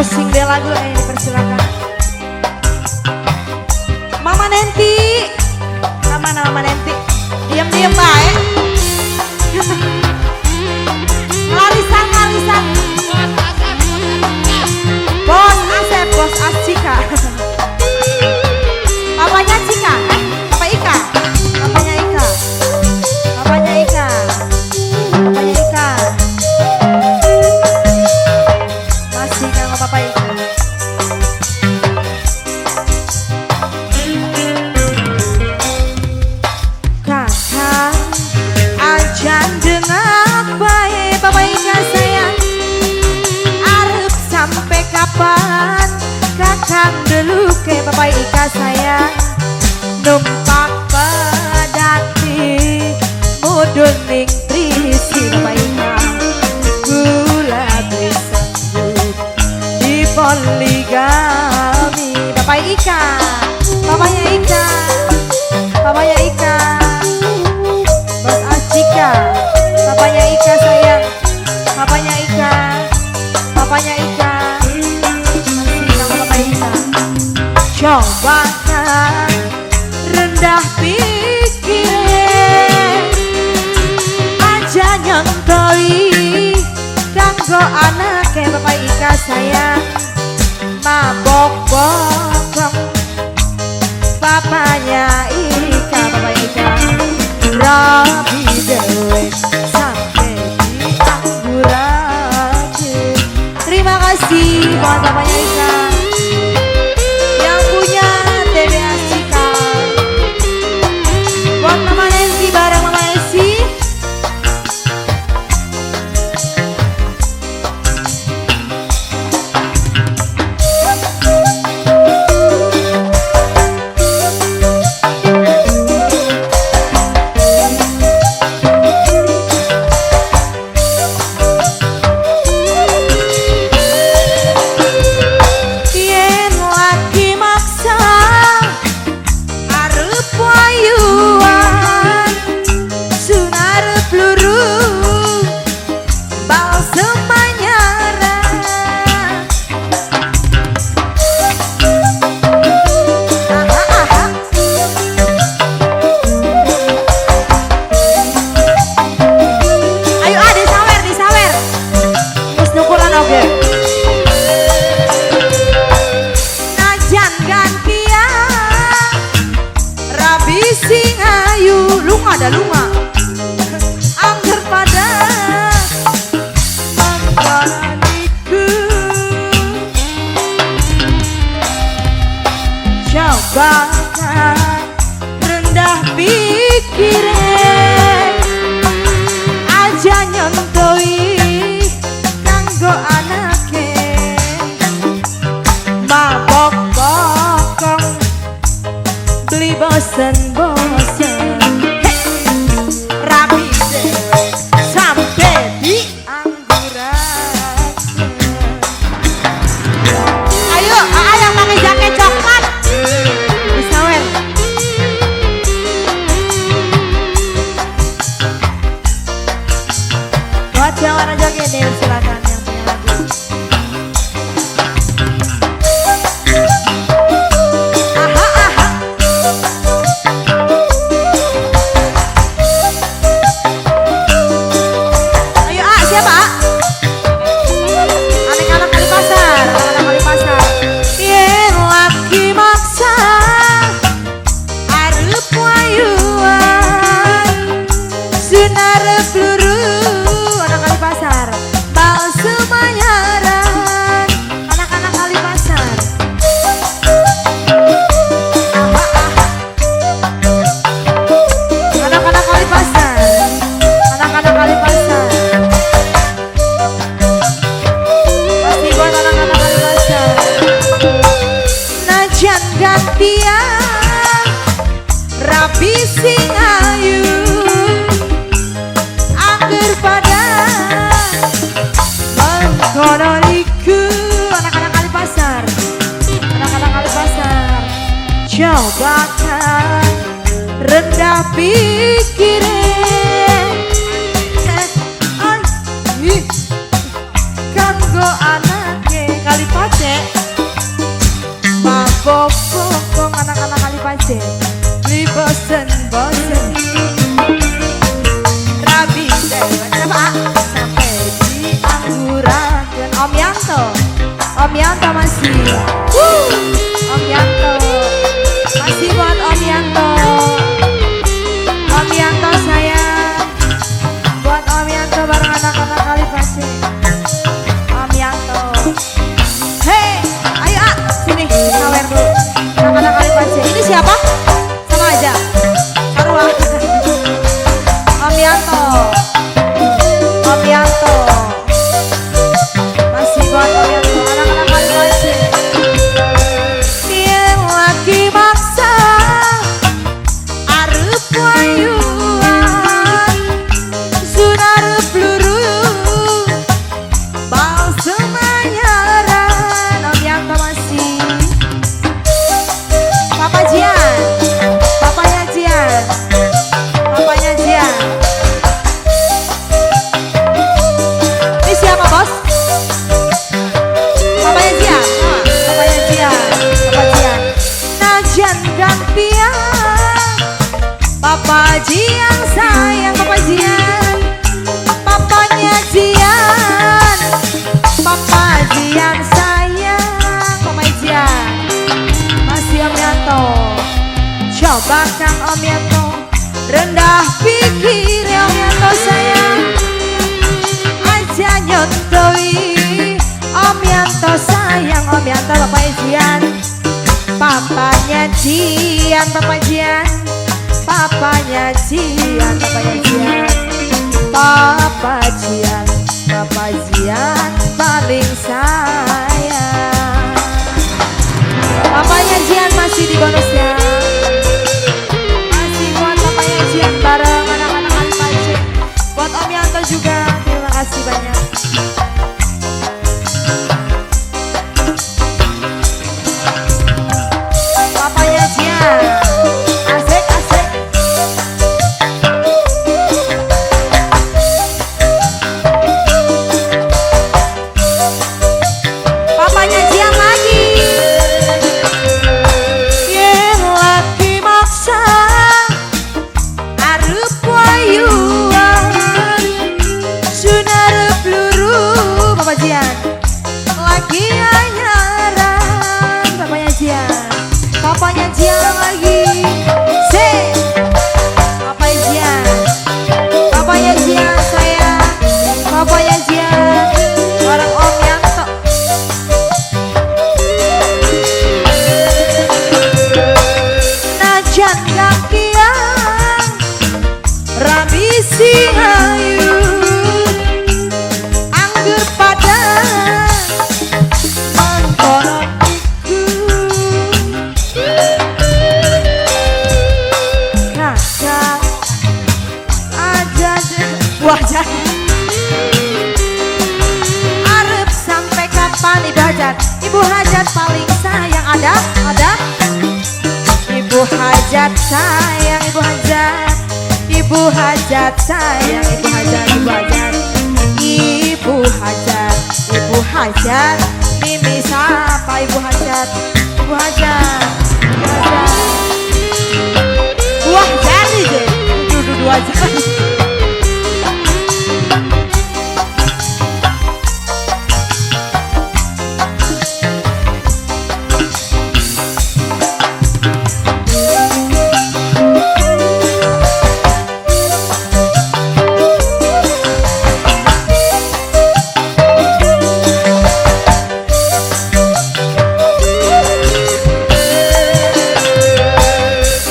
Sing dia lagu dipersilakan. Mama Nenti, mana Mama Nenti? Diam baik. Larisan. Bos Asep, bos Ascika. Papanya Cika, Papa Ika. Papanya Ika. Masih kang Papa Ika. Kakak ajan dengar bae Papa Ika sayang. Arep sampai kapan kakak dulu ke Papa Ika sayang. Numpak pedati mudun ning trisi Papa Ika. Gula disambut di poligami Papa Ika. Papanya Ika Bos Acika. Papanya Ika sayang. Papanya Ika Masih nama Papa Ika. Coba rendah pikir aja nyontoi kanggo anake Papa Ika sayang. Mabok bokong papanya Ika. Papa Ika rapi dewe sampai di angguran. Terima kasih buat papanya Ika yang punya TBA Cika. Buat Mama Nancy bareng Mama Nancy. Ada lunga angker pada mengkalaniku. Coba rendah pikiran aja nyontoi kanggo anake. Mabok bokong beli bosen jangan aja gini, silakan yang punya lagu. Ayo siapa? Anak-anak kali pasar. Yen laki maksa arep wayuan sunar peluru. Pasar bal semanyaran anak-anak kali pasar. Anak-anak kali pasar. Pasti buat anak-anak kali pasar. Najan gantian rapi sing ayu angger pada kononiku. Anak-anak kali pasar. Coba kan rendah pikiran kanggo anake kali pasar. Om Yanto, masih buat Om Yanto. Om Yanto sayang, buat Om Yanto bareng anak-anak Kalipase. Om Yanto, hei, ayo ah, sini sawer dulu. Anak-anak Kalipase, ini siapa? Sama aja, Sarua. Om Yanto, Om Yanto, masih buat Om Yanto, anak-anak Kalipase. Yang lagi maksa arep wayuan sunar peluru bal semayaran. Om Yanto masih. Papa Jian, papanya Jian, papanya Jian. Ini siapa bos? Papanya Jian, papanya Jian, Papa Jian. Najan gantian, Papa Jian sayang Papa Jian, papanya Jian, Papa Jian sayang Papa Jian. Masih Om Yanto, coba Kang Om Yanto, rendah pikir ya Om Yanto sayang, aja nyotoi Om Yanto sayang. Om Yanto Papa Jian, papanya Jian, Papa Jian, papanya Jian, papanya Jian, Papa Jian, Papa Jian paling sayang. Papanya Jian masih di bonusnya, masih buat papanya Jian bareng anak-anak Kalipase. Buat Om Yanto juga, terima kasih banyak. Papanya Jian, asik asik. Papanya Jian lagi. Yang lagi maksa arep wayuan sunar peluru. Papa Jian lagi anyaran. Papanya Jian, papanya Jian lagi. Se, papanya Jian, papanya Jian sayang, papanya Jian bareng Om Yanto. Najan gakian Rami Singayu anggur pada mengkonotiku kakak aja wajah arep sampai kapan Ibu Hajat, Ibu Hajat paling sayang. Ada Ibu Hajat sayang, Ibu Hajat, Ibu Hajat sayang, Ibu Hajat, Ibu Hajat, Ibu Hajat, Ibu Hajat. Mimi sapa Ibu Hajat, Ibu Hajat, Ibu Hajat. Wah jadi deh, duduk aja.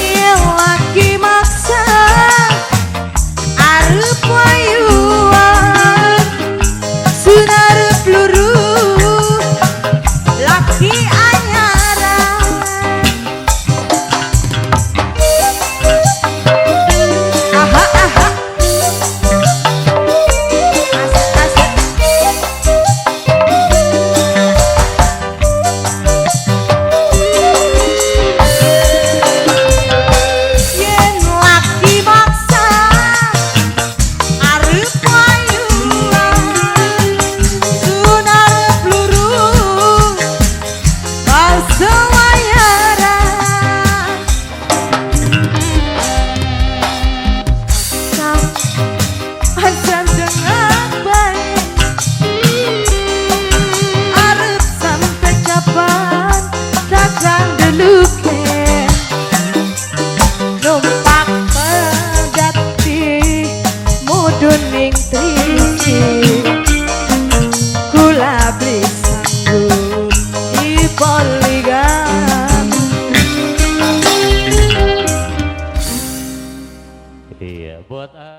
Yang lagi maksa arep wayuan sunar peluru laki anyaran. Aha aha, asik asik. Yang laki maksa buat